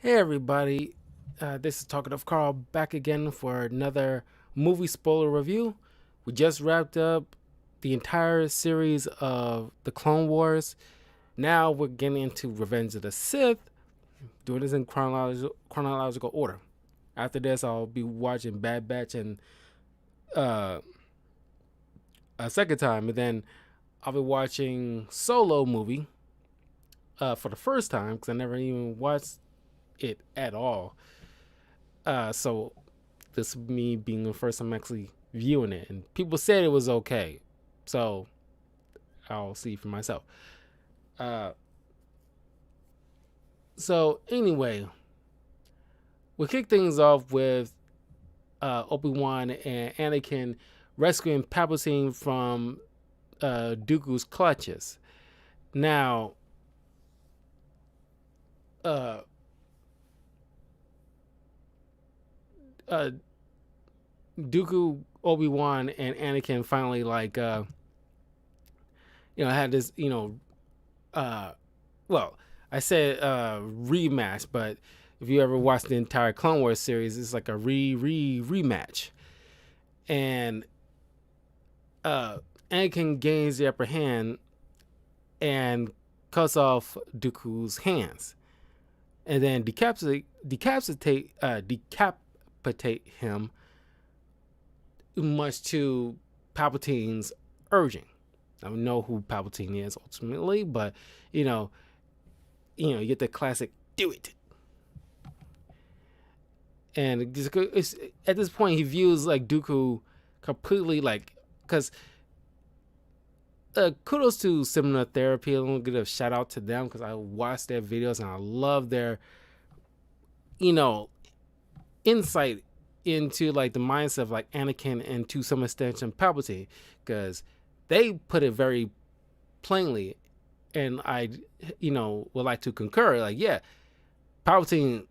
Hey everybody, this is Talking of Carl back again for another movie spoiler review. We just wrapped up the entire series of the Clone Wars. Now we're getting into Revenge of the Sith, doing this in chronological order. After this, I'll be watching Bad Batch and uh, a second time, and then I'll be watching Solo movie for the first time because I never even watched it at all. So this me being the first time actually viewing it, and people said it was okay, so I'll see for myself. Uh, so anyway, we kick things off with Obi-Wan and Anakin rescuing Palpatine from Dooku's clutches. Now, uh, uh, Dooku, Obi-Wan, and Anakin finally had this uh, well, I said rematch, but if you ever watched the entire Clone Wars series, it's like a rematch, and uh, Anakin gains the upper hand and cuts off Dooku's hands, and then decapitate him, much to Palpatine's urging. I don't know who Palpatine is ultimately, but you know, you get the classic "do it," and it's, at this point he views like Dooku completely like because kudos to Similar Therapy. I'm gonna give a shout out to them because I watched their videos and I love their you know insight into like the mindset of like Anakin and to some extension Palpatine, because they put it very plainly, and I would like to concur. Like, yeah, Palpatine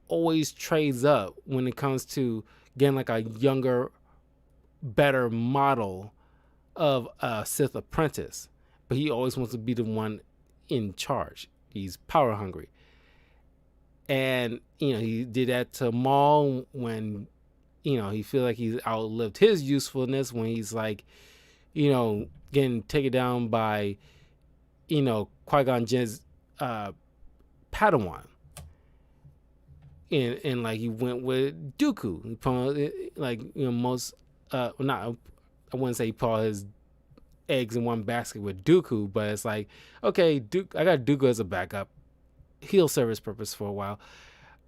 always trades up when it comes to getting like a younger, better model of a Sith apprentice, but he always wants to be the one in charge. He's power hungry, and he did that to Maul when he feel like he's outlived his usefulness when he's like getting taken down by Qui-Gon Jinn's Padawan, and like he went with Dooku. He put, like most not I wouldn't say he put all his eggs in one basket with Dooku, but it's like, okay, I got Dooku as a backup. He'll serve his purpose for a while,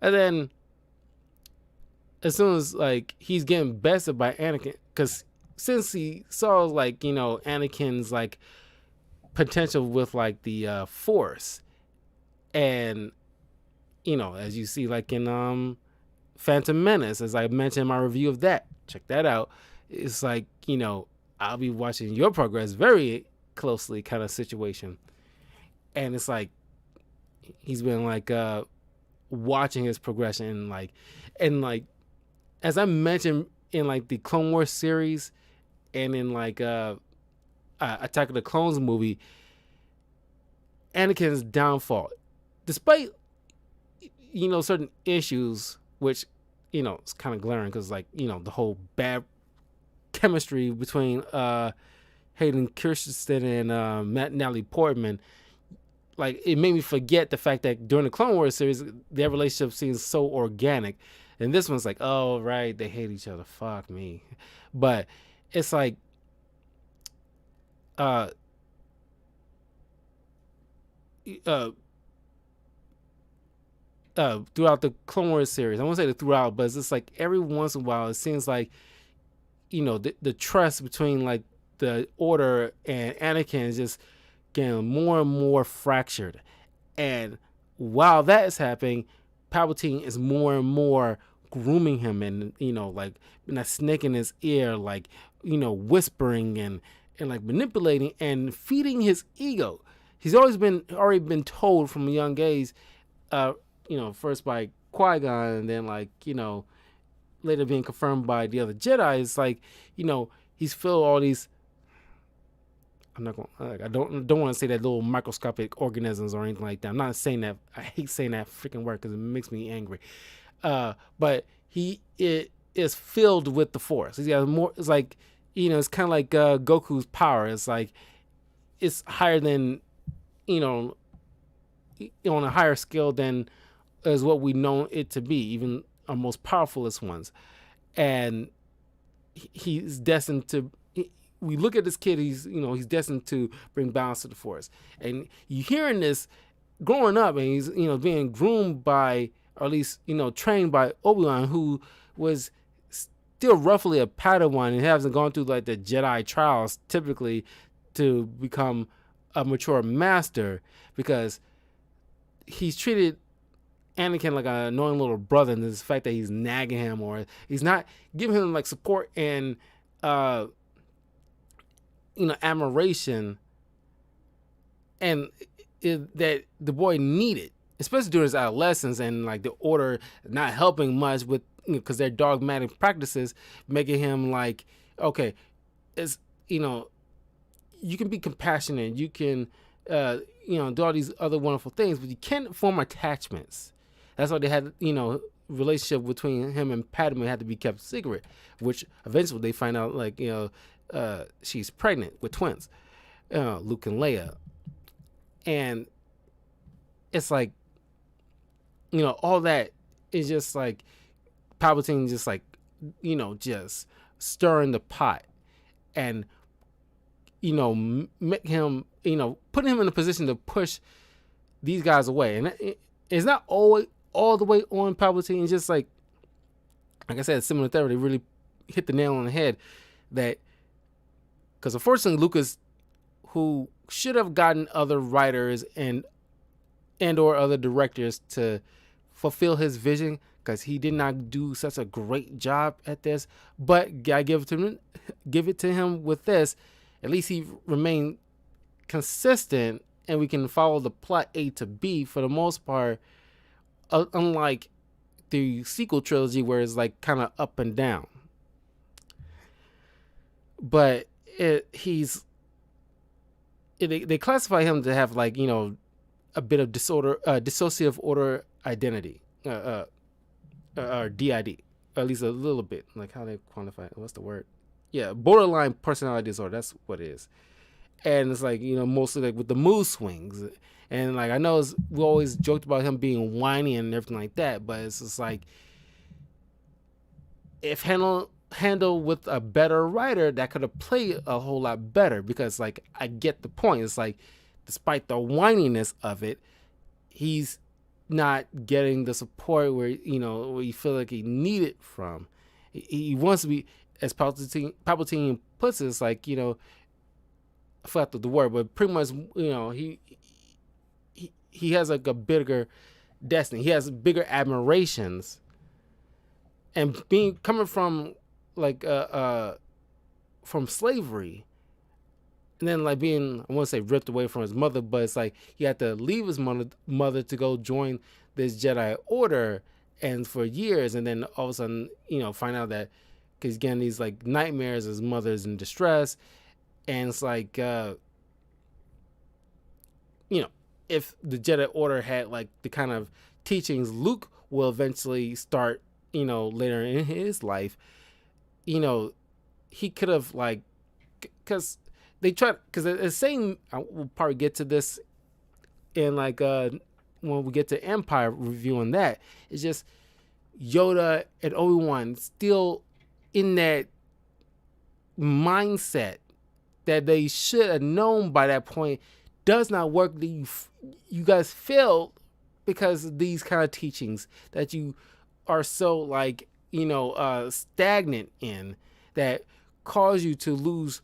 and then as soon as like he's getting bested by Anakin, because since he saw like Anakin's like potential with like the Force, and as you see like in Phantom Menace, as I mentioned in my review of that, check that out. It's like I'll be watching your progress very closely, kind of situation, and it's like he's been like watching his progression and as I mentioned in like the Clone Wars series and in like Attack of the Clones movie, Anakin's downfall, despite certain issues, which it's kind of glaring because like the whole bad chemistry between Hayden Christensen and Natalie Portman, like it made me forget the fact that during the Clone Wars series, their relationship seems so organic, and this one's like, oh right, they hate each other. Fuck me, but it's like, uh, uh, throughout the Clone Wars series, I won't say the throughout, but it's just like every once in a while, it seems like the trust between like the Order and Anakin is just getting more and more fractured. And while that is happening, Palpatine is more and more grooming him and like not snake in his ear, like whispering and like manipulating and feeding his ego. He's already been told from a young age, first by Qui-Gon and then like later being confirmed by the other Jedi. It's like he's filled all these I'm not going. I don't want to say that little microscopic organisms or anything like that. I'm not saying that. I hate saying that freaking word because it makes me angry. But it is filled with the Force. He's got more. It's like, it's kind of like Goku's power. It's like it's higher than, on a higher scale than is what we know it to be, even our most powerfulest ones. And he's destined to. We look at this kid. He's destined to bring balance to the Force. And you hearing this growing up, and he's being groomed by, or at least trained by Obi-Wan, who was still roughly a Padawan and hasn't gone through like the Jedi trials typically to become a mature master, because he's treated Anakin like an annoying little brother, and the fact that he's nagging him or he's not giving him like support and admiration, and that the boy needed, especially during his adolescence, and like the Order not helping much with, because their dogmatic practices, making him like, okay, it's you can be compassionate, you can do all these other wonderful things, but you can't form attachments. That's why they had relationship between him and Padme had to be kept secret, which eventually they find out like she's pregnant with twins, Luke and Leia, and it's like all that is just like Palpatine just like just stirring the pot and make him putting him in a position to push these guys away, and it's not always all the way on Palpatine. It's just like I said, similar therapy really hit the nail on the head, that because unfortunately Lucas, who should have gotten other writers and or other directors to fulfill his vision, because he did not do such a great job at this, but I give it to him with this. At least he remained consistent, and we can follow the plot A to B for the most part, unlike the sequel trilogy where it's like kind of up and down. But they classify him to have like a bit of dissociative order identity, or DID, or at least a little bit. Like, how they quantify it? What's the word? Yeah, borderline personality disorder. That's what it is. And it's like mostly like with the mood swings, and like I know we always joked about him being whiny and everything like that, but it's just like if handled with a better writer, that could have played a whole lot better, because like I get the point. It's like despite the whininess of it, he's not getting the support where where you feel like he needed from. He wants to be, as Palpatine puts it, it's like I forgot the word, but pretty much he has like a bigger destiny. He has bigger admirations, and coming from like from slavery, and then like being, I want to say ripped away from his mother, but it's like he had to leave his mother to go join this Jedi Order, and for years, and then all of a sudden find out that because again these like nightmares, his mother's in distress, and it's like if the Jedi Order had like the kind of teachings Luke will eventually start later in his life, he could have like, because they tried, because the same, we'll probably get to this in like when we get to Empire reviewing that, it's just Yoda and Obi-Wan still in that mindset that they should have known by that point does not work. You guys failed because of these kind of teachings that you are so like stagnant in, that cause you to lose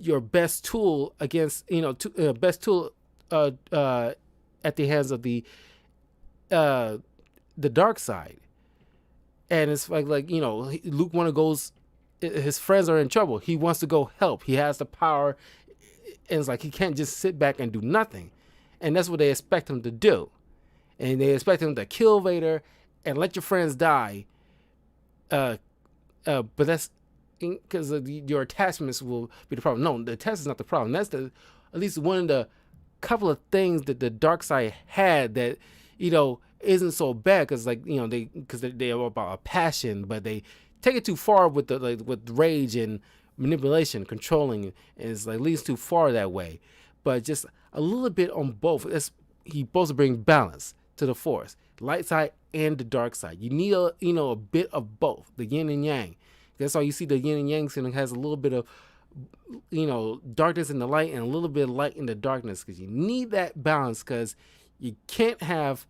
your best tool against best tool at the hands of the dark side. And it's like Luke goes, his friends are in trouble, he wants to go help, he has the power, and it's like he can't just sit back and do nothing. And that's what they expect him to do, and they expect him to kill Vader and let your friends die, but that's because your attachments will be the problem. No, the attachment is not the problem. That's the at least one of the couple of things that the dark side had that isn't so bad, because they are about a passion, but they take it too far with with rage and manipulation, controlling, and it's like leads too far that way. But just a little bit on both. He supposed to bring balance to the force, light side and the dark side. You need a bit of both, the yin and yang. That's why you see the yin and yang syndrome has a little bit of darkness in the light and a little bit of light in the darkness, because you need that balance, because you can't have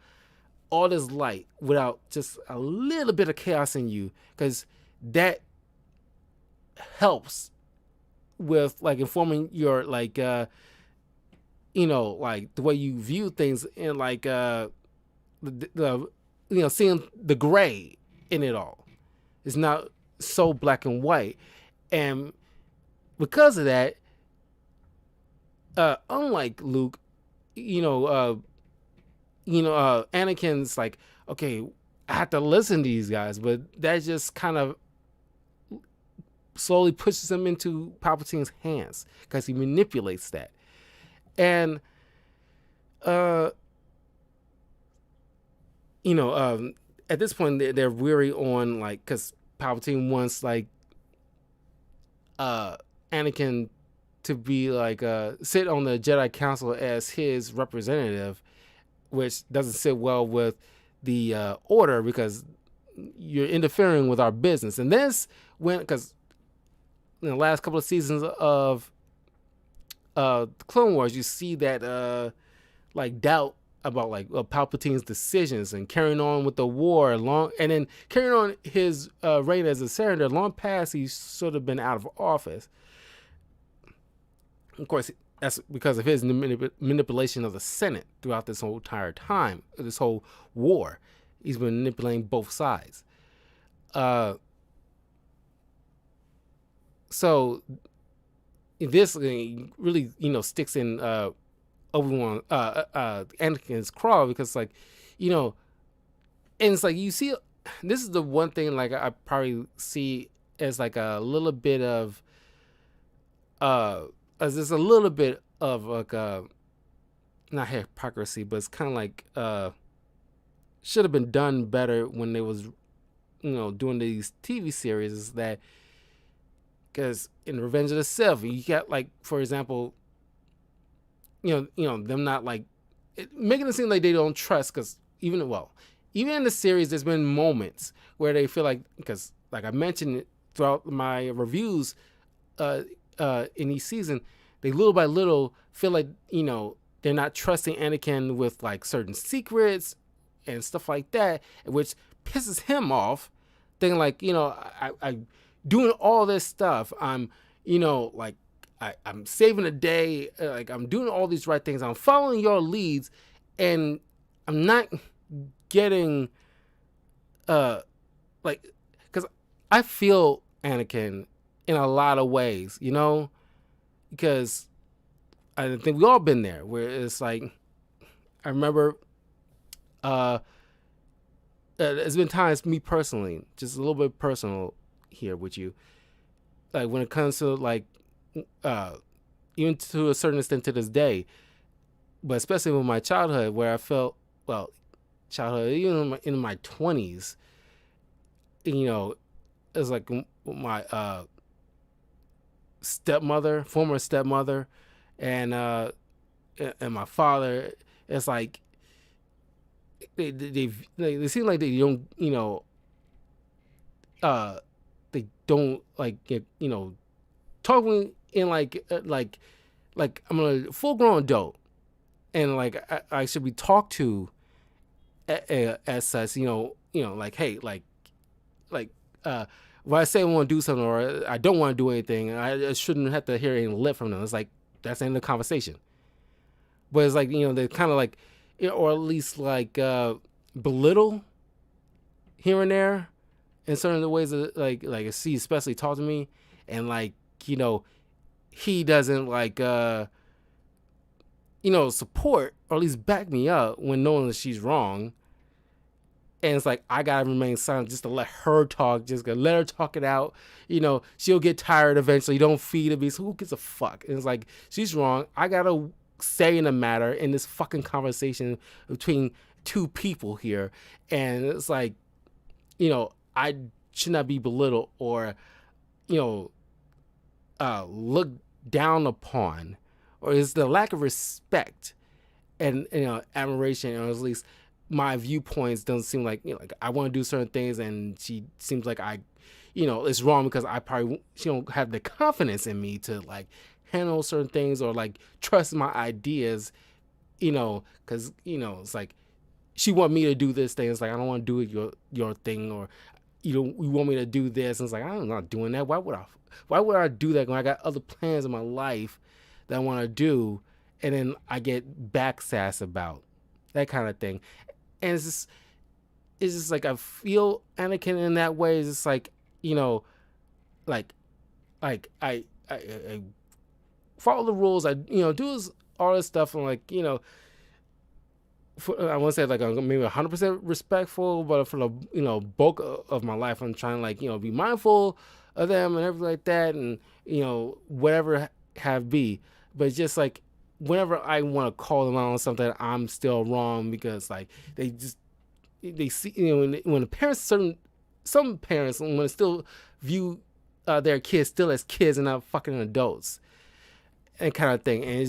all this light without just a little bit of chaos in you, because that helps with like informing your the way you view things, and seeing the gray in it all. It's not so black and white. And because of that, unlike Luke, Anakin's like, okay, I have to listen to these guys, but that just kind of slowly pushes him into Palpatine's hands, because he manipulates that. And at this point they're weary on, like, because Palpatine wants Anakin to be sit on the Jedi Council as his representative, which doesn't sit well with the Order, because you're interfering with our business. And this because in the last couple of seasons of Clone Wars, you see that doubt about Palpatine's decisions and carrying on with the war and then carrying on his reign as a senator long past he's sort of been out of office. Of course, that's because of his manipulation of the Senate throughout this whole entire time, this whole war. He's been manipulating both sides. So this really, sticks in Obi-Wan, Anakin's craw, because and it's you see, this is the one thing I probably see as a little bit of as there's a little bit of not hypocrisy, but it's kind of should have been done better when they was doing these TV series, is that because in Revenge of the Sith you got for example them not making it seem like they don't trust, because even in the series there's been moments where they feel because I mentioned it throughout my reviews in each season, they little by little feel they're not trusting Anakin with certain secrets and stuff like that, which pisses him off, thinking I doing all this stuff, I'm I'm saving the day, I'm doing all these right things, I'm following your leads, and I'm not getting because I feel Anakin in a lot of ways, because I think we all been there, where it's I remember there's been times, me personally, just a little bit personal here with you, when it comes to even to a certain extent to this day, but especially with my childhood, where I felt childhood, even in my 20s, it's my former stepmother, and my father. It's they seem like they don't they don't talking in I'm a full grown adult, and I should be talked to as such, hey, when I say I want to do something or I don't want to do anything, I shouldn't have to hear any lip from them. It's that's the end of the conversation. But it's they kind of or at least belittle here and there in certain ways that he especially talk to me, and he doesn't support or at least back me up when knowing that she's wrong. And it's like, I gotta remain silent just to let her talk. Just gonna let her talk it out. She'll get tired eventually. Don't feed her because who gives a fuck? And it's like, she's wrong. I gotta say in the matter in this fucking conversation between two people here. And it's like, I should not be belittled or, looked down upon, or is the lack of respect and admiration, or at least my viewpoints don't seem like like I want to do certain things, and she seems like it's wrong because she don't have the confidence in me to like handle certain things or like trust my ideas, because it's like she want me to do this thing. It's like, I don't want to do it your thing, or you want me to do this, and it's like, I'm not doing that. Why would I do that when I got other plans in my life that I want to do, and then I get backsass about that kind of thing. And it's just like, I feel Anakin in that way. It's just like, like I follow the rules. I do all this stuff, and like I won't say like I'm maybe 100% respectful, but for the bulk of my life, I'm trying to like be mindful of them and everything like that, and whatever have be. But it's just like, whenever I want to call them out on something, I'm still wrong, because like they see when the parents, some parents want to still view their kids still as kids and not fucking adults, and kind of thing. And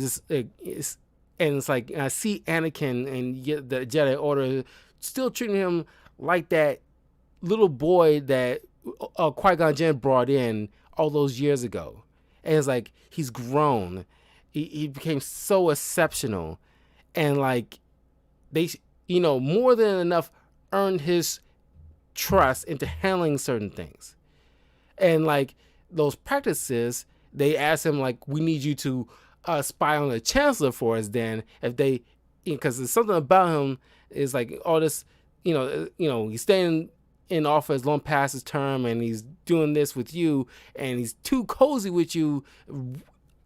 it's like, I see Anakin and the Jedi Order still treating him like that little boy that Qui-Gon Jinn brought in all those years ago. And it's like, he's grown. He became so exceptional, and like they, more than enough earned his trust into handling certain things. And like those practices, they asked him like, we need you to spy on the chancellor for us. Then if they, because there's something about him is like all this, he's staying in office long past his term, and he's doing this with you, and he's too cozy with you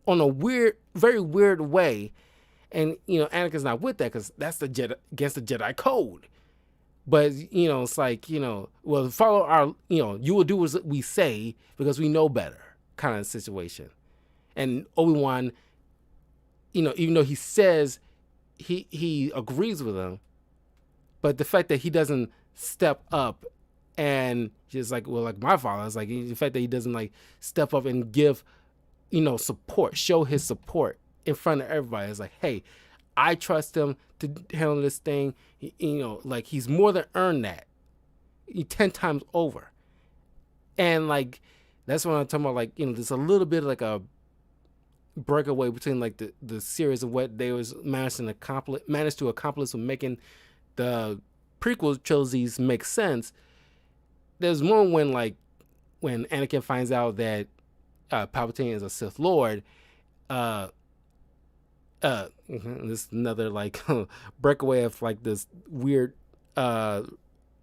on a weird, very weird way. And Anakin's not with that, because that's against the Jedi code. But it's like, well, follow our, you will do as we say because we know better, kind of situation. And Obi-Wan, even though he says he agrees with him, but the fact that he doesn't step up and just like, well, like my father, it's like the fact that he doesn't like step up and give support, show his support in front of everybody. It's like, hey, I trust him to handle this thing. Like he's more than earned that 10 times over. And like, that's what I'm talking about. Like, there's a little bit of like a breakaway between like the series of what they was managed to accomplish with making the prequel trilogies make sense. There's more when Anakin finds out that Palpatine is a Sith Lord. This another like breakaway of like this weird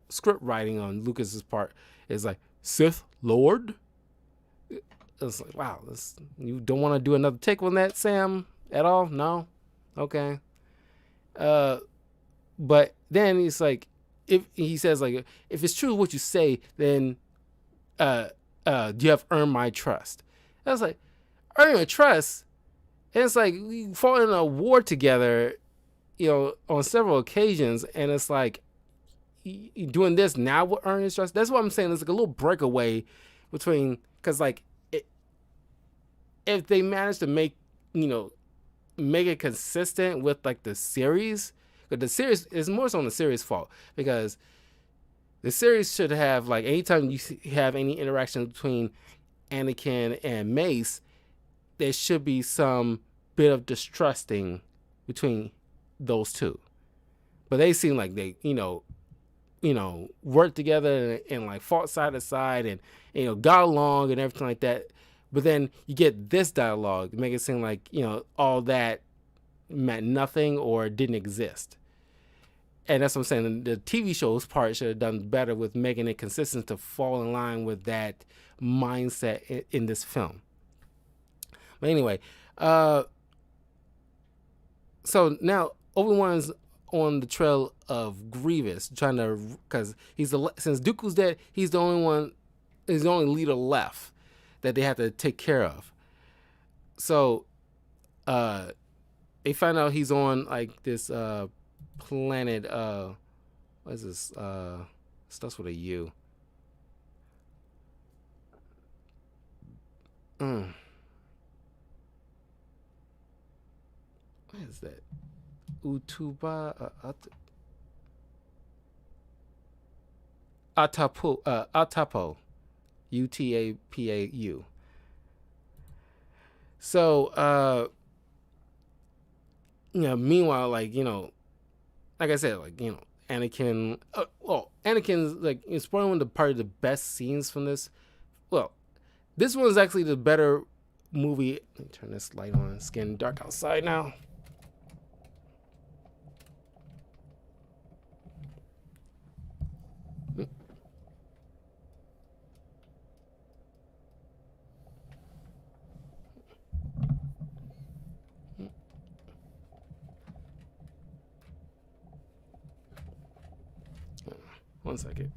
script writing on Lucas's part is like, Sith Lord. It's like, wow, you don't want to do another take on that, Sam, at all? No, okay. But then he's like, if he says like, if it's true what you say, then do you have earned my trust? I was like, earn your trust? And it's like, we fought in a war together, on several occasions, and it's like, doing this now will earn his trust. That's what I'm saying. It's like a little breakaway between, because like, if they manage to make it consistent with like the series, but the series is more so on the series' fault, because the series should have like, anytime you have any interaction between Anakin and Mace, there should be some bit of distrusting between those two. But they seem like they, worked together and like fought side to side and, got along and everything like that. But then you get this dialogue, make it seem like, all that meant nothing or didn't exist. And that's what I'm saying. The TV show's part should have done better with making it consistent to fall in line with that mindset in this film. But anyway, so now Obi-Wan's on the trail of Grievous, trying to, because since Dooku's dead, he's the only one, he's the only leader left that they have to take care of. So, they find out he's on like this planet. What is this? Starts with a U. What is that? Utuba, Atapo, Atapo, Utapau. So, meanwhile, like I said, like Anakin. Anakin's like it's probably one of the best scenes from this. Well, this one is actually the better movie. Let me turn this light on. It's getting dark outside now. One second.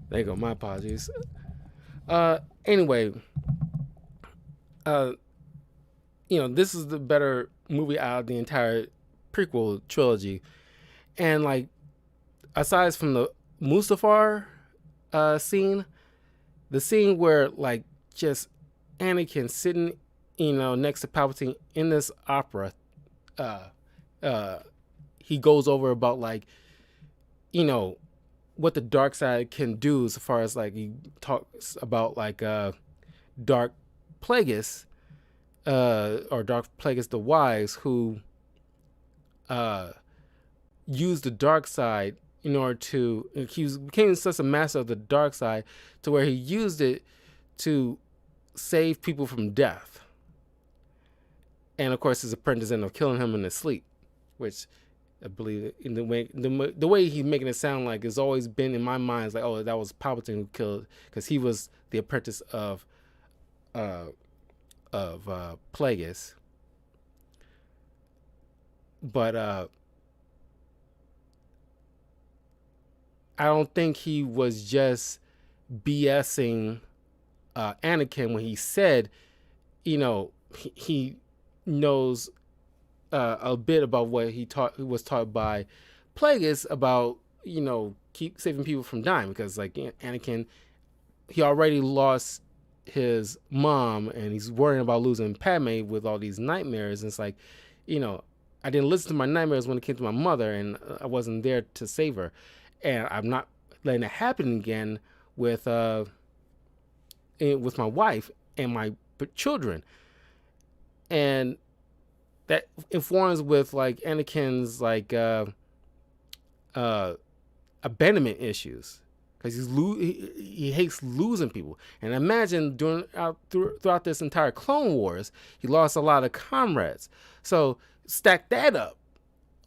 There you go. My apologies. Anyway, this is the better movie out of the entire prequel trilogy, and like, aside from the Mustafar scene, the scene where like just Anakin sitting, next to Palpatine in this opera, he goes over about like, what the dark side can do as far as like he talks about like Dark Plagueis, or Dark Plagueis the Wise, who used the dark side in order to, became such a master of the dark side to where he used it to save people from death. And of course his apprentice ended up killing him in his sleep, which I believe in the way he's making it sound like it's always been in my mind is like, oh, that was Palpatine who killed, because he was the apprentice of Plagueis. But I don't think he was just BSing Anakin when he said, he knows a bit about what he was taught by Plagueis about, keep saving people from dying, because like Anakin, he already lost his mom and he's worrying about losing Padme with all these nightmares. And it's like, I didn't listen to my nightmares when it came to my mother, and I wasn't there to save her. And I'm not letting it happen again with my wife and my children. And that informs with like Anakin's like abandonment issues, because he hates losing people. And imagine throughout this entire Clone Wars, he lost a lot of comrades. So stack that up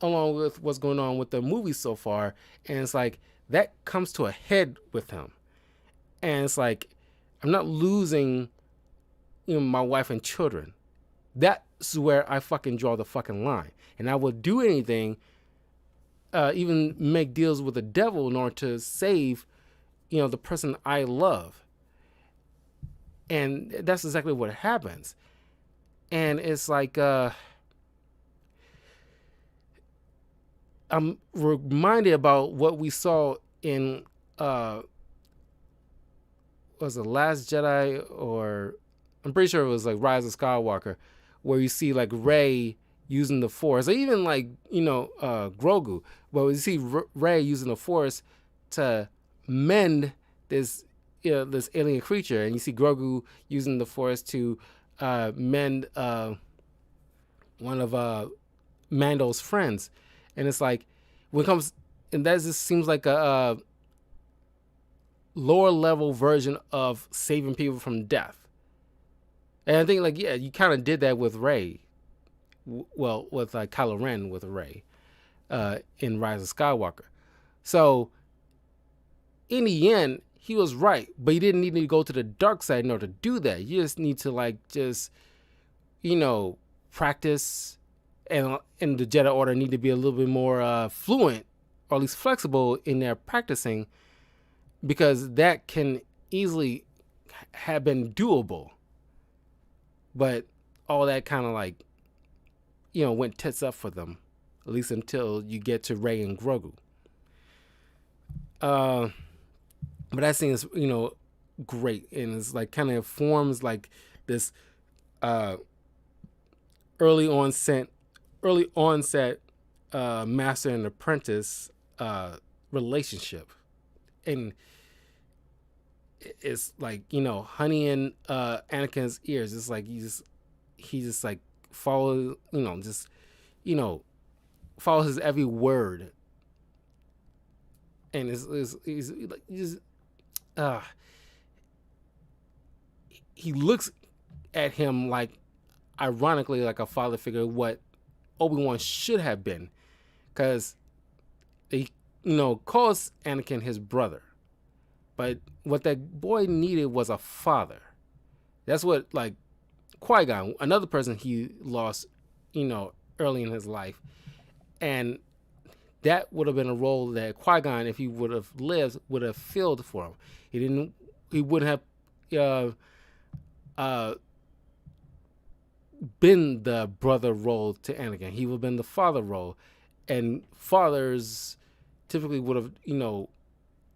along with what's going on with the movie so far, and it's like that comes to a head with him. And it's like, I'm not losing my wife and children. That's where I fucking draw the fucking line. And I will do anything, even make deals with the devil in order to save the person I love. And that's exactly what happens. And it's like I'm reminded about what we saw in was it Last Jedi, or I'm pretty sure it was like Rise of Skywalker, where you see like Rey using the Force, or even like Grogu, where you see Rey using the Force to mend this this alien creature, and you see Grogu using the Force to mend one of Mando's friends. And it's like, when it comes, and that just seems like a lower level version of saving people from death. And I think like, yeah, you kind of did that with Rey. well, with Kylo Ren with Rey in Rise of Skywalker. So in the end, he was right, but you didn't need to go to the dark side in order to do that. You just need to just practice, and the Jedi Order need to be a little bit more fluent, or at least flexible in their practicing, because that can easily have been doable. But all that kind of went tits up for them, at least until you get to Rey and Grogu. But that scene is great, and it's kind of forms this early onset master and apprentice relationship, and it's honey in Anakin's ears. It's he just follows follows his every word, and he looks at him ironically like a father figure, what Obi-Wan should have been, because he calls Anakin his brother, but what that boy needed was a father. That's what Qui-Gon, another person he lost early in his life, and that would have been a role that Qui-Gon, if he would have lived, would have filled for him. He wouldn't have been the brother role to Anakin. He would have been the father role, and fathers typically would have,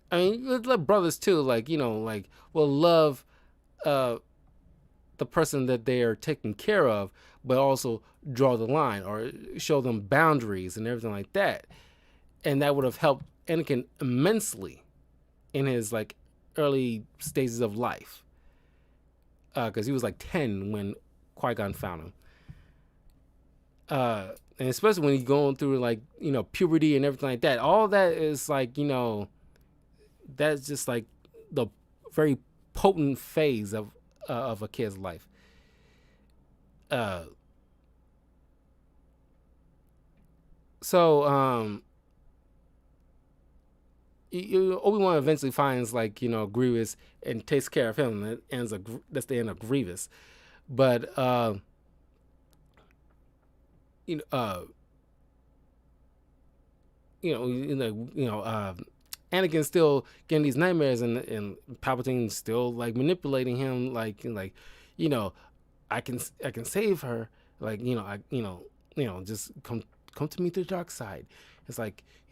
I mean, let brothers too, will love the person that they are taking care of, but also draw the line or show them boundaries and everything like that. And that would have helped Anakin immensely in his early stages of life, because he was 10 when Qui-Gon found him, and especially when he's going through puberty and everything like that. All that is that's just the very potent phase of a kid's life. So Obi-Wan eventually finds Grievous and takes care of him, and ends that's the end of Grievous. But Anakin's still getting these nightmares, and Palpatine's still manipulating him, I can save her, just come to me to the dark side. It's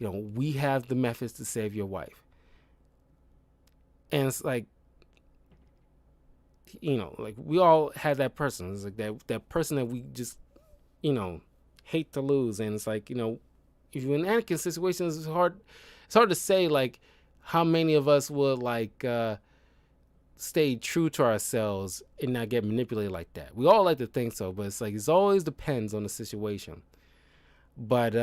we have the methods to save your wife. And it's we all have that person. It's that person that we just, hate to lose. And it's if you're in Anakin's situation, it's hard to say how many of us would stay true to ourselves and not get manipulated like that. We all like to think so, but it's it always depends on the situation. But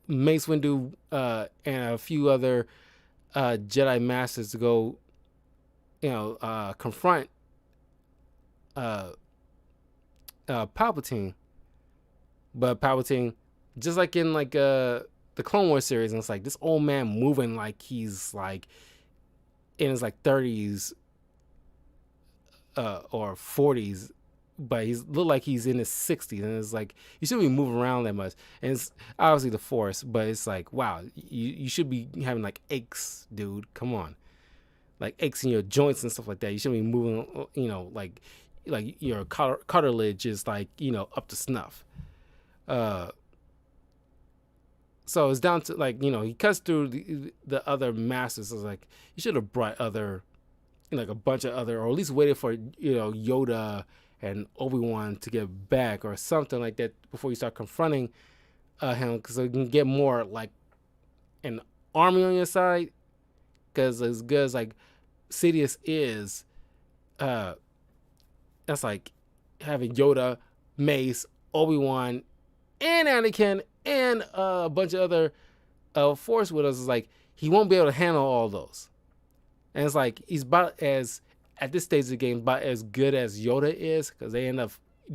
Mace Windu and a few other Jedi Masters to go, confront Palpatine. But Palpatine, just in the Clone Wars series, and it's this old man moving he's in his 30s or 40s, but he's look like he's in his 60s, and it's you shouldn't be moving around that much. And it's obviously the Force, but it's wow, you should be having aches, dude. Come on, aches in your joints and stuff like that. You shouldn't be moving, your cartilage is up to snuff. So it's down to he cuts through the other masters. So it's you should have brought other, a bunch of other, or at least waited for Yoda and Obi-Wan to get back or something like that before you start confronting him, because you can get more an army on your side. Because as good as Sidious is, that's having Yoda, Mace, Obi-Wan, and Anakin, and a bunch of other Force widows. Is he won't be able to handle all those. And it's like he's about as at this stage of the game about as good as Yoda is, because they end up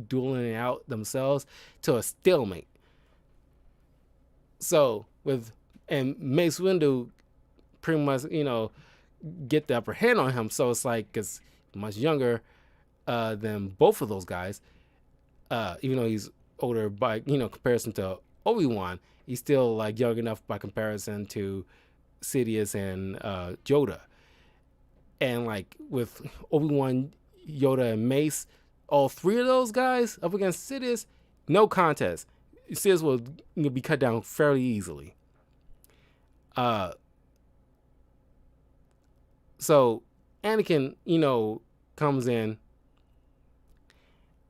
dueling it out themselves to a stalemate. So with and Mace Windu pretty much get the upper hand on him. So it's like because much younger than both of those guys, even though he's older by comparison to Obi-Wan, he's still like young enough by comparison to Sidious and Yoda. And like with Obi-Wan, Yoda, and Mace, all three of those guys up against Sidious, no contest. Sidious will be cut down fairly easily. So Anakin, comes in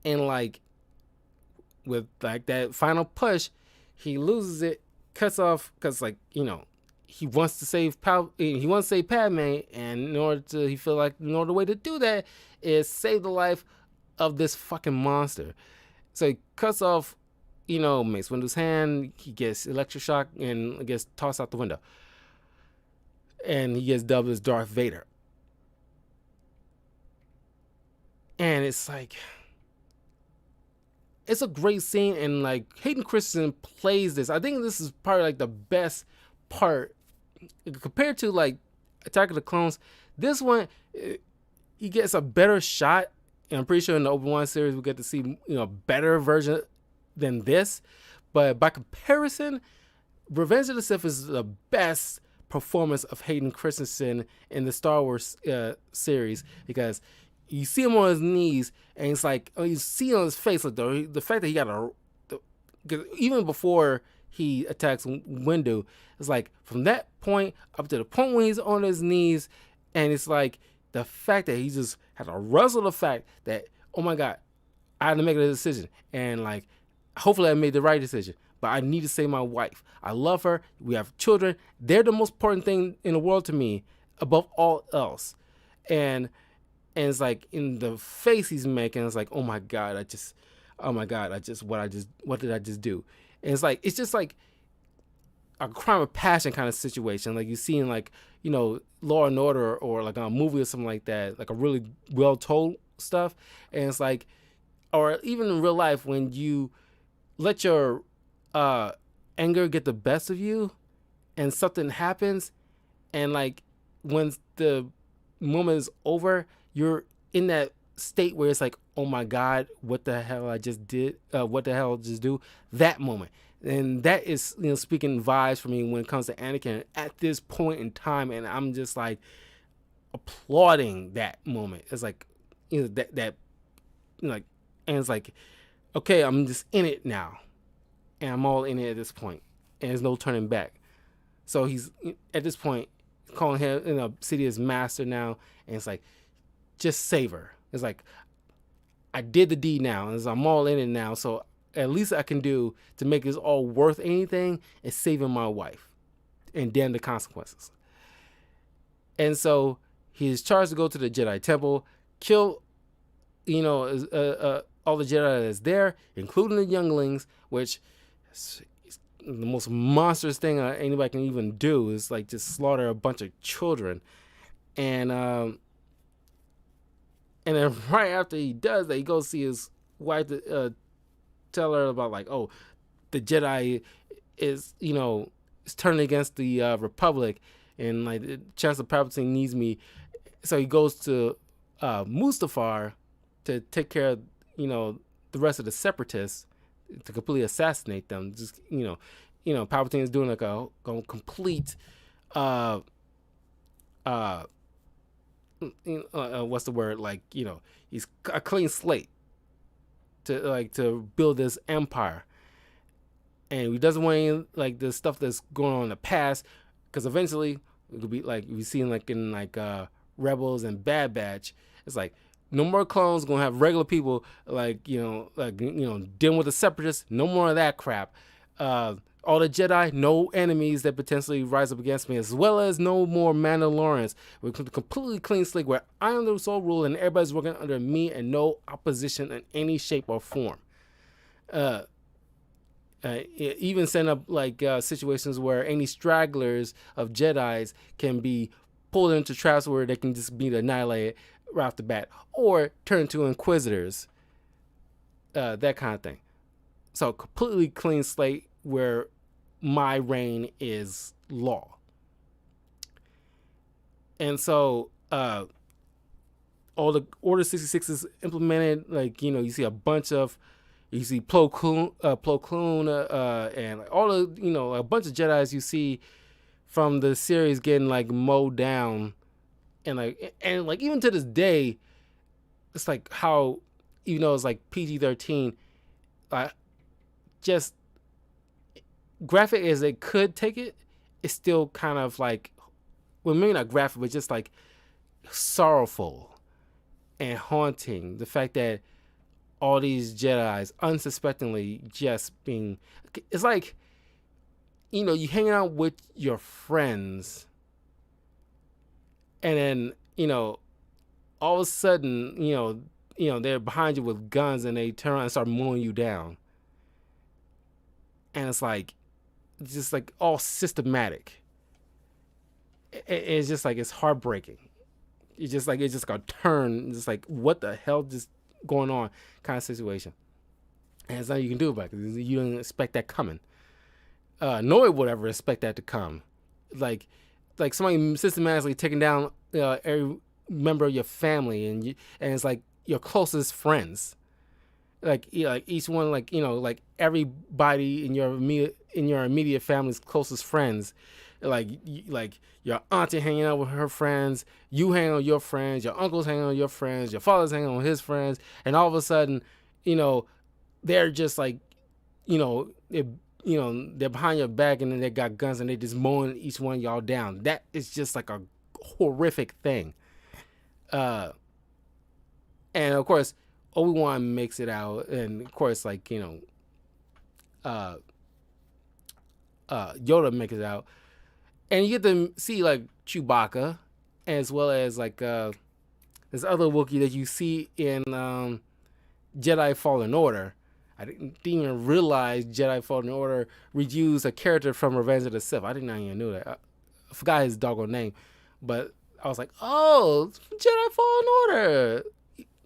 and like with like that final push, he loses it, cuts off because he wants to save Padme, and in order the way to do that is save the life of this fucking monster. So he cuts off, Mace Windu's hand. He gets electric shock and gets tossed out the window, and he gets dubbed as Darth Vader. And it's like, it's a great scene, and like Hayden Christensen plays this. I think this is probably like the best part compared to like Attack of the Clones. This one, he gets a better shot, and I'm pretty sure in the Obi-Wan series we get to see a better version than this. But by comparison, Revenge of the Sith is the best performance of Hayden Christensen in the Star Wars series, because you see him on his knees, and it's like, you see on his face, like the fact that he got even before he attacks Windu, it's like from that point up to the point when he's on his knees, and it's like the fact that he just had to wrestle the fact that, oh my God, I had to make a decision, and like hopefully I made the right decision, but I need to save my wife. I love her. We have children. They're the most important thing in the world to me above all else. And it's like in the face he's making, it's like, oh my God, what did I just do? And it's just like a crime of passion kind of situation. Like you see in like, Law and Order, or like a movie or something like that, like a really well told stuff. And it's like, or even in real life, when you let your anger get the best of you and something happens, and like when the moment is over, you're in that state where it's like, oh my God, what the hell I just did? What the hell just do? That moment. And that is, speaking vibes for me when it comes to Anakin at this point in time. And I'm just like applauding that moment. It's like, that like, and it's like, okay, I'm just in it now. And I'm all in it at this point. And there's no turning back. So he's at this point calling him Sidious master now. And it's like, just save her. It's like, I did the deed now, and I'm all in it now. So at least I can do to make this all worth anything is saving my wife, and damn the consequences. And so he's charged to go to the Jedi Temple, kill, all the Jedi that's there, including the younglings, which is the most monstrous thing anybody can even do, is like just slaughter a bunch of children. And then right after he does that, he goes see his wife to tell her about like, oh, the Jedi is, is turning against the Republic, and like Chancellor Palpatine needs me. So he goes to Mustafar to take care of, the rest of the Separatists, to completely assassinate them. Just, Palpatine is doing like a complete what's the word? Like, he's a clean slate to build this empire, and he doesn't want any like the stuff that's going on in the past, because eventually it could be like we've seen like in like Rebels and Bad Batch. It's like no more clones, gonna have regular people dealing with the Separatists. No more of that crap. All the Jedi, no enemies that potentially rise up against me, as well as no more Mandalorians. We're completely clean slate where I am the sole ruler and everybody's working under me, and no opposition in any shape or form. Even set up like situations where any stragglers of Jedis can be pull them into traps where they can just be annihilated right off the bat, or turn into inquisitors, that kind of thing. So completely clean slate where my reign is law. And so all the Order 66 is implemented. Like, you see a bunch of, you see Plo Koon, and all the, a bunch of Jedis you see from the series getting like mowed down, and like even to this day, it's like how, even though it's like PG-13, just graphic as they could take it, it's still kind of like, well, maybe not graphic, but just like sorrowful and haunting. The fact that all these Jedis unsuspectingly just being, it's like, you hanging out with your friends, and then, all of a sudden, they're behind you with guns, and they turn around and start mowing you down. And it's like, just like all systematic. It's just like, it's heartbreaking. It's just like, it's just gonna turn, just like, what the hell just going on kind of situation. And there's nothing you can do about it, because you didn't expect that coming. No one would ever expect that to come. Like somebody systematically taking down every member of your family, and it's like your closest friends. Like each one, like everybody in your immediate family's closest friends, like your auntie hanging out with her friends, you hanging out with your friends, your uncle's hanging out with your friends, your father's hanging out with his friends, and all of a sudden, they're just like, they're behind your back, and then they got guns, and they just mowing each one of y'all down. That is just like a horrific thing. And of course, Obi-Wan makes it out, and of course, like, Yoda makes it out, and you get to see like Chewbacca, as well as like this other Wookiee that you see in Jedi Fallen Order. I didn't even realize Jedi Fallen Order reused a character from Revenge of the Sith. I did not even know that. I forgot his doggone name, but I was like, oh, Jedi Fallen Order.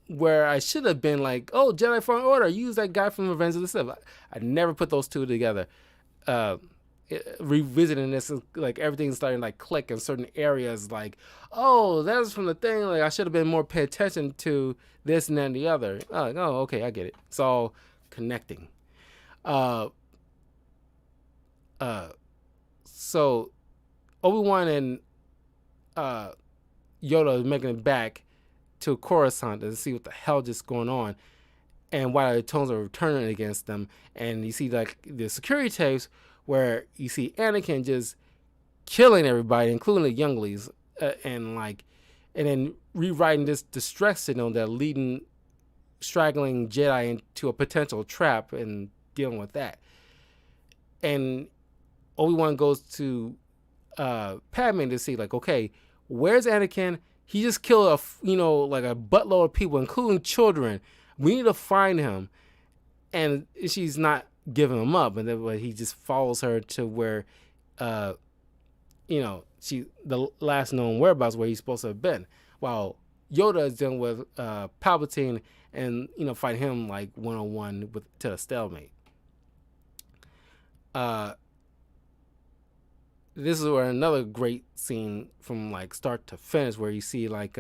Where I should have been like, oh, Jedi Fallen Order, use that guy from Revenge of the Sith. I never put those two together. Revisiting this, like, everything's starting to like click in certain areas. Like, oh, that's from the thing. Like, I should have been more pay attention to this and then the other. Oh, okay, I get it. It's all connecting. So Obi-Wan and Yoda is making it back to Coruscant to see what the hell just going on, and why the tones are returning against them. And you see like the security tapes where you see Anakin just killing everybody, including the younglies, and then rewriting this distress signal that leading straggling Jedi into a potential trap and dealing with that. And Obi-Wan goes to Padme to see, like, okay, where's Anakin? He just killed a buttload of people, including children. We need to find him. And she's not giving him up. And then he just follows her to where, the last known whereabouts where he's supposed to have been. While Yoda is dealing with Palpatine and, fight him like one-on-one to a stalemate. This is where another great scene from like start to finish, where you see like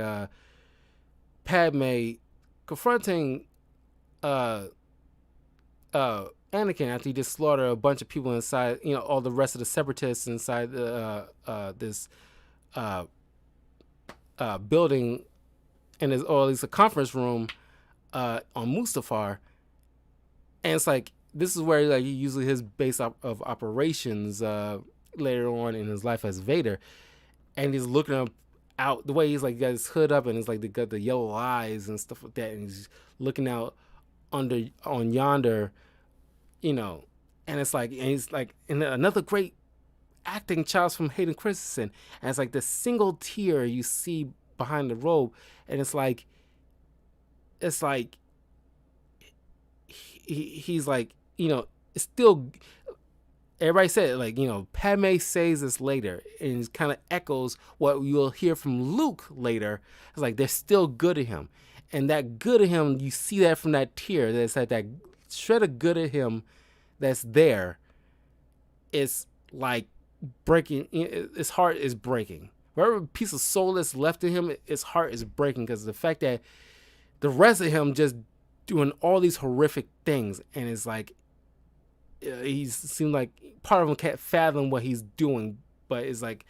Padme confronting Anakin after he just slaughtered a bunch of people inside, all the rest of the separatists inside this building, and or at least a conference room on Mustafar. And it's like, this is where like he usually his base of operations later on in his life as Vader, and he's looking up out the way he's like got his hood up, and it's like got the yellow eyes and stuff like that, and he's looking out on yonder, and it's like, and he's like, and another great acting chops from Hayden Christensen, and it's like the single tear you see behind the robe, and it's like he's like, it's still, everybody said, like, Padme says this later, and it kind of echoes what you'll hear from Luke later. It's like they're still good at him, and that good at him, you see that from that tear. That's like that shred of good at him that's there. It's like breaking. His heart is breaking. Whatever piece of soul that's left in him, his heart is breaking because of the fact that the rest of him just doing all these horrific things, and it's like he seemed like part of him can't fathom what he's doing, but it's like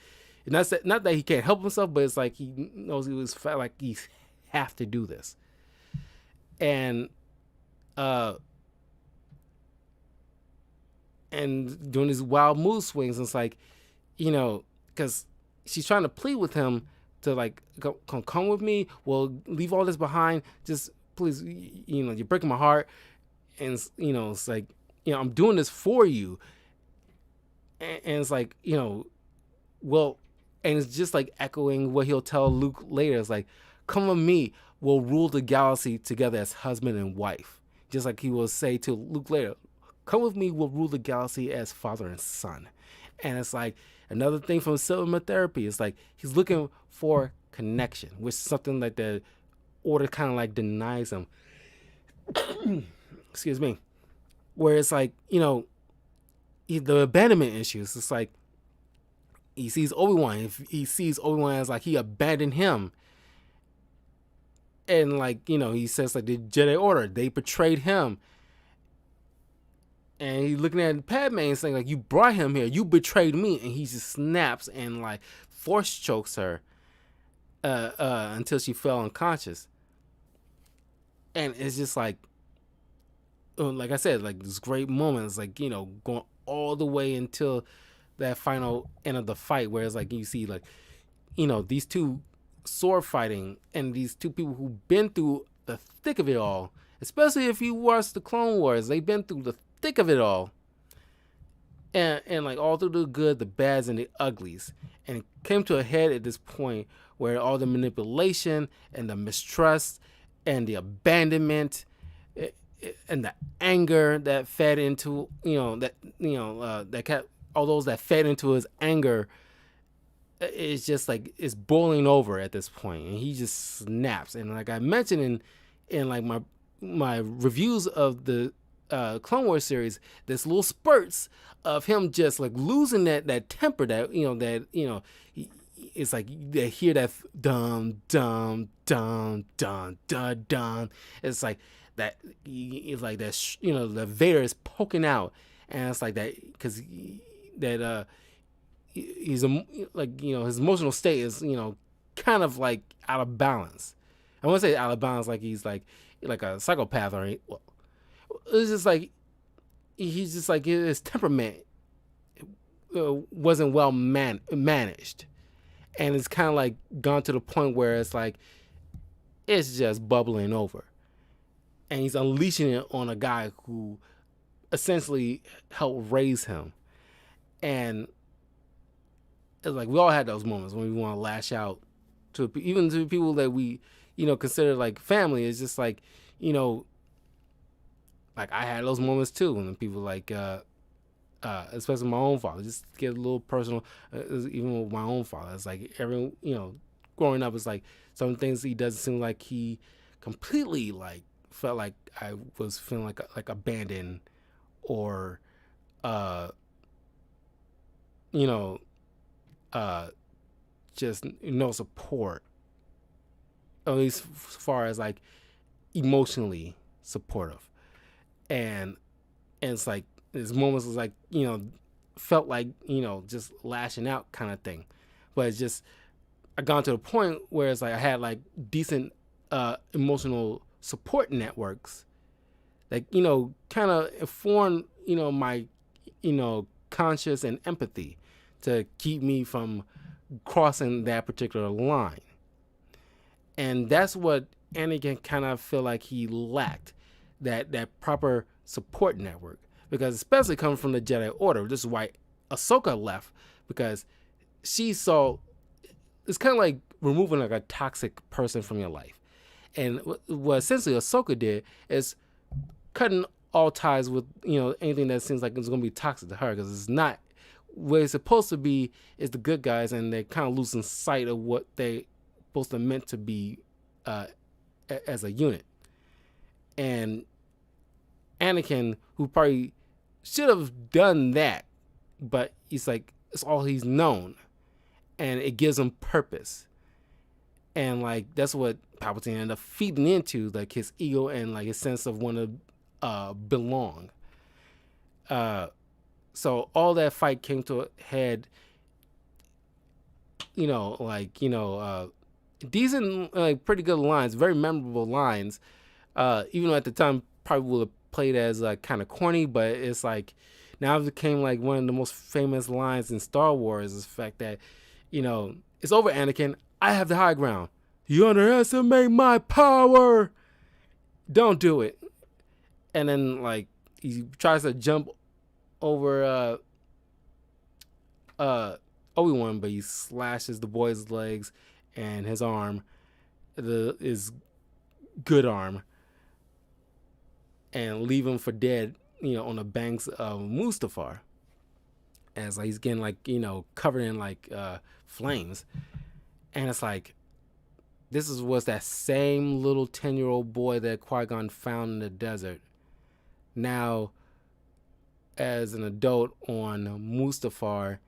not that he can't help himself, but it's like he knows he was like he have to do this, and and doing these wild mood swings. And it's like, because she's trying to plead with him to like come with me. Well, leave all this behind. Just please, you're breaking my heart, and it's like, I'm doing this for you, and it's like, well, and it's just like echoing what he'll tell Luke later. It's like, come with me, we'll rule the galaxy together as husband and wife. Just like he will say to Luke later, come with me, we'll rule the galaxy as father and son. And it's like another thing from cinema therapy. It's like he's looking for connection, which is something like the order kind of like denies him. Excuse me. Where it's like, the abandonment issues. It's like he sees Obi-Wan. If he sees Obi-Wan as like he abandoned him. And like, he says like the Jedi Order, they betrayed him. And he's looking at Padme and saying like, you brought him here, you betrayed me. And he just snaps and like force chokes her until she fell unconscious. And it's just like I said, like this great moment. It's like, going all the way until that final end of the fight, where it's like you see like, these two sword fighting and these two people who've been through the thick of it all. Especially if you watch the Clone Wars, they've been through the thick of it all, and like all through the good, the bads, and the uglies. And it came to a head at this point where all the manipulation and the mistrust and the abandonment and the anger that fed into that kept all those that fed into his anger. It's just like it's boiling over at this point, and he just snaps. And like I mentioned in like my reviews of the Clone Wars series, there's little spurts of him just like losing that temper that it's like they hear that dum dum dum dum dum dum. It's like that. It's like that. The Vader is poking out, and it's like that because he's like his emotional state is kind of like out of balance. I want to say out of balance, like he's like a psychopath, or well, it's just like he's just like his temperament wasn't well managed, and it's kind of like gone to the point where it's like it's just bubbling over, and he's unleashing it on a guy who essentially helped raise him. And it's like we all had those moments when we want to lash out to even to people that we consider like family. It's just like like I had those moments too, when people like especially my own father, just get a little personal, even with my own father. It's like growing up, it's like some things he doesn't seem like he completely like felt like I was feeling like abandoned or just no support, at least as far as like emotionally supportive. And it's like there's moments was like felt like just lashing out kind of thing, but it's just I gone to the point where it's like I had like decent emotional support networks that kind of informed my conscience and empathy to keep me from crossing that particular line. And that's what Anakin kind of feel like he lacked, that proper support network, because especially coming from the Jedi Order. This is why Ahsoka left, because she saw it's kind of like removing like a toxic person from your life. And what essentially Ahsoka did is cutting all ties with anything that seems like it's going to be toxic to her, because it's not. What it's supposed to be is the good guys, and they're kind of losing sight of what they supposed to meant to be as a unit. And Anakin, who probably should have done that, but he's like, it's all he's known, and it gives him purpose. And like that's what Palpatine ended up feeding into, like his ego and like his sense of want to belong. So all that fight came to a head. Decent, like pretty good lines, very memorable lines. Even though at the time probably would have played as kind of corny, but it's like now it became like one of the most famous lines in Star Wars. Is the fact that it's over, Anakin. I have the high ground. You underestimate my power. Don't do it. And then like he tries to jump over Obi-Wan, but he slashes the boy's legs and his arm, his good arm, and leave him for dead, on the banks of Mustafar, as like he's getting like covered in like flames. And it's like, this was that same little 10-year-old boy that Qui-Gon found in the desert, now as an adult on Mustafar,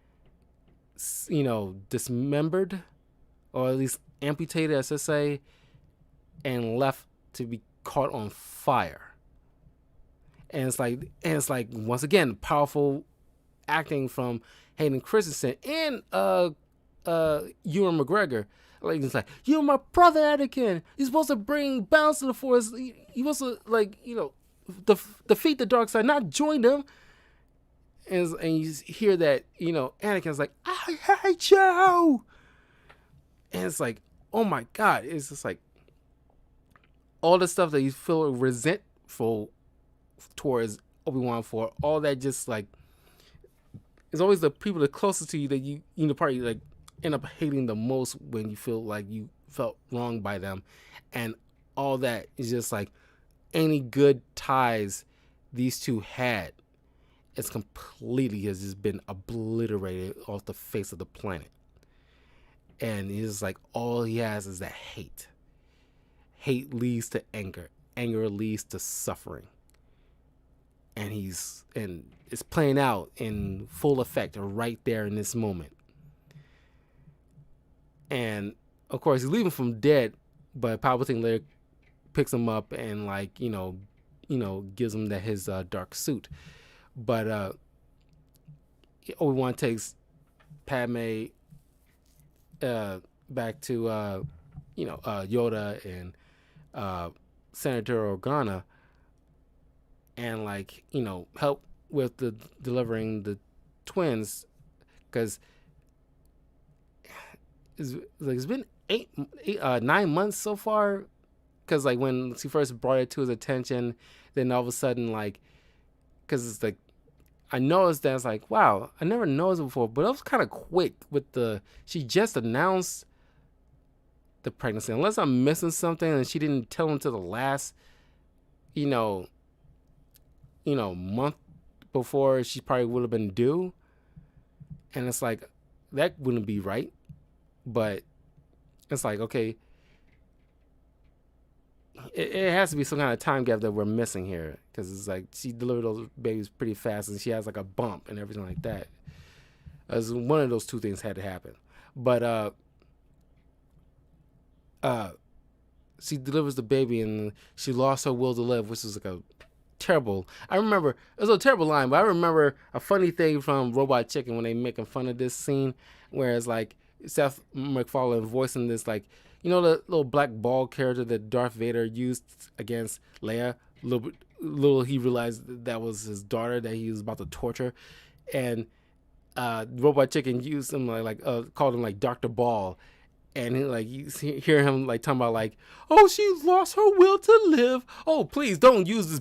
dismembered, or at least amputated, as I say, and left to be caught on fire. And it's like once again, powerful acting from Hayden Christensen and Ewan McGregor. Like it's like, you're my brother, Anakin. You're supposed to bring balance to the Force. You're supposed to defeat the dark side, not join them. And you hear that Anakin's like, I hate you. And it's like, oh my God, it's just like all the stuff that you feel resentful towards Obi-Wan for, all that just like, it's always the people that closest to you that you probably like end up hating the most when you feel like you felt wronged by them. And all that is just like any good ties these two had, it's completely has just been obliterated off the face of the planet. And he's like, all he has is that hate. Hate leads to anger. Anger leads to suffering. And it's playing out in full effect right there in this moment. And of course, he's leaving from dead, but Palpatine later picks him up and like, gives him his dark suit. But Obi-Wan takes Padme back to Yoda and Senator Organa, and like help with the delivering the twins, because it's been 9 months so far. Because like when she first brought it to his attention, then all of a sudden like, because it's like, I noticed that it's like, wow, I never noticed it before, but it was kind of quick with she just announced the pregnancy, unless I'm missing something, and she didn't tell him to the last, month before she probably would have been due. And it's like, that wouldn't be right. But it's like, okay, it has to be some kind of time gap that we're missing here, because it's like she delivered those babies pretty fast, and she has like a bump and everything like that. As one of those two things had to happen. But she delivers the baby, and she lost her will to live, which is like a terrible. I remember it was a terrible line, but I remember a funny thing from Robot Chicken when they making fun of this scene, where it's like Seth MacFarlane voicing this, like, the little black ball character that Darth Vader used against Leia. Little he realized that was his daughter that he was about to torture, and Robot Chicken used him called him like Dr. Ball, and you hear him like talking about like, oh, she's lost her will to live. Oh, please don't use this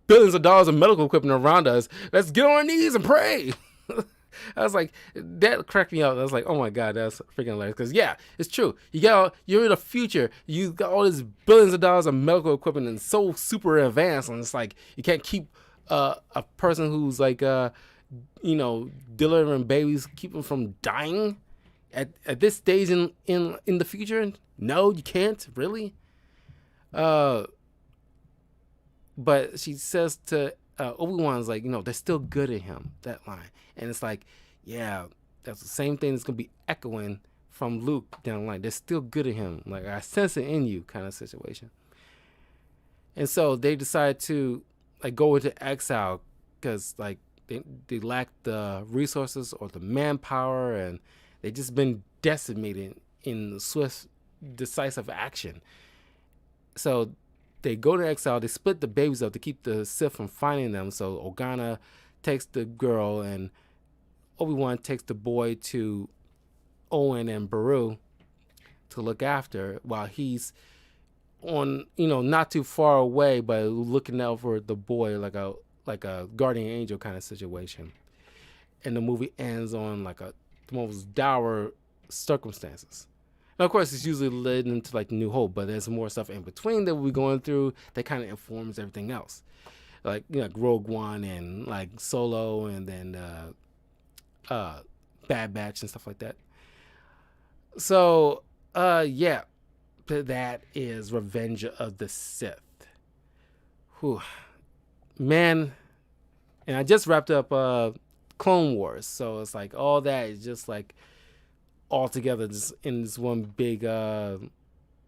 billions of dollars of medical equipment around us. Let's get on our knees and pray. I was like, that cracked me up. I was like, oh my God, that's freaking hilarious. Because yeah, it's true. You're in the future. You got all this billions of dollars of medical equipment and so super advanced, and it's like you can't keep a person who's like delivering babies, keep them from dying at this stage in the future? No, you can't really. Uh, but she says to Obi-Wan's like, they're still good at him. That line, and it's like, yeah, that's the same thing that's gonna be echoing from Luke down the line. They're still good at him. Like, I sense it in you, kind of situation. And so they decide to like go into exile because like they lack the resources or the manpower, and they just been decimated in swift, decisive action. So they go to exile. They split the babies up to keep the Sith from finding them. So Organa takes the girl, and Obi-Wan takes the boy to Owen and Beru to look after, while he's on, not too far away, but looking out for the boy like a guardian angel kind of situation. And the movie ends on like the most dour circumstances. Now, of course, it's usually led into like New Hope, but there's more stuff in between that we're going through that kind of informs everything else, like like Rogue One and like Solo, and then Bad Batch and stuff like that. So yeah, that is Revenge of the Sith. Whew. Man, and I just wrapped up Clone Wars, so it's like all that is just like all together just in this one big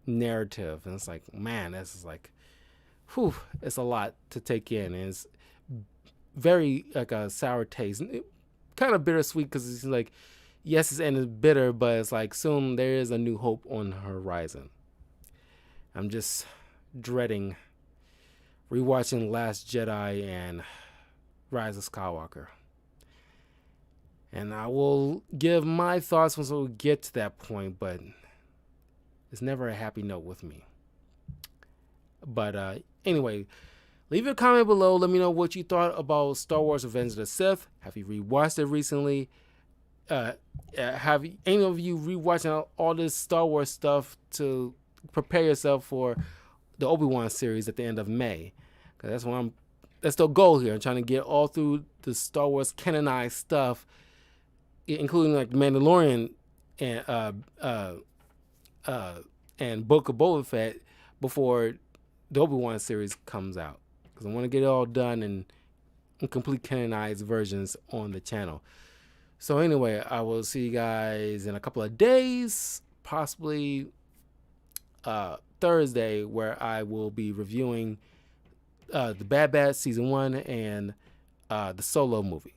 narrative, and it's like, man, this is like, whew, it's a lot to take in, and it's very like a sour taste, kind of bittersweet, because it's like, yes, it's ended bitter, but it's like soon there is a new hope on the horizon. I'm just dreading rewatching Last Jedi and Rise of Skywalker. And I will give my thoughts once we get to that point, but it's never a happy note with me. But anyway, leave a comment below. Let me know what you thought about Star Wars Revenge of the Sith. Have you rewatched it recently? Have any of you rewatching all this Star Wars stuff to prepare yourself for the Obi-Wan series at the end of May? Because that's the goal here. I'm trying to get all through the Star Wars canonized stuff, including like Mandalorian and Book of Boba Fett, before the Obi-Wan series comes out, because I want to get it all done in complete canonized versions on the channel. So anyway, I will see you guys in a couple of days, possibly Thursday, where I will be reviewing the Bad Batch Season 1 and the Solo movie.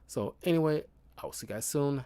So anyway, I will see you guys soon.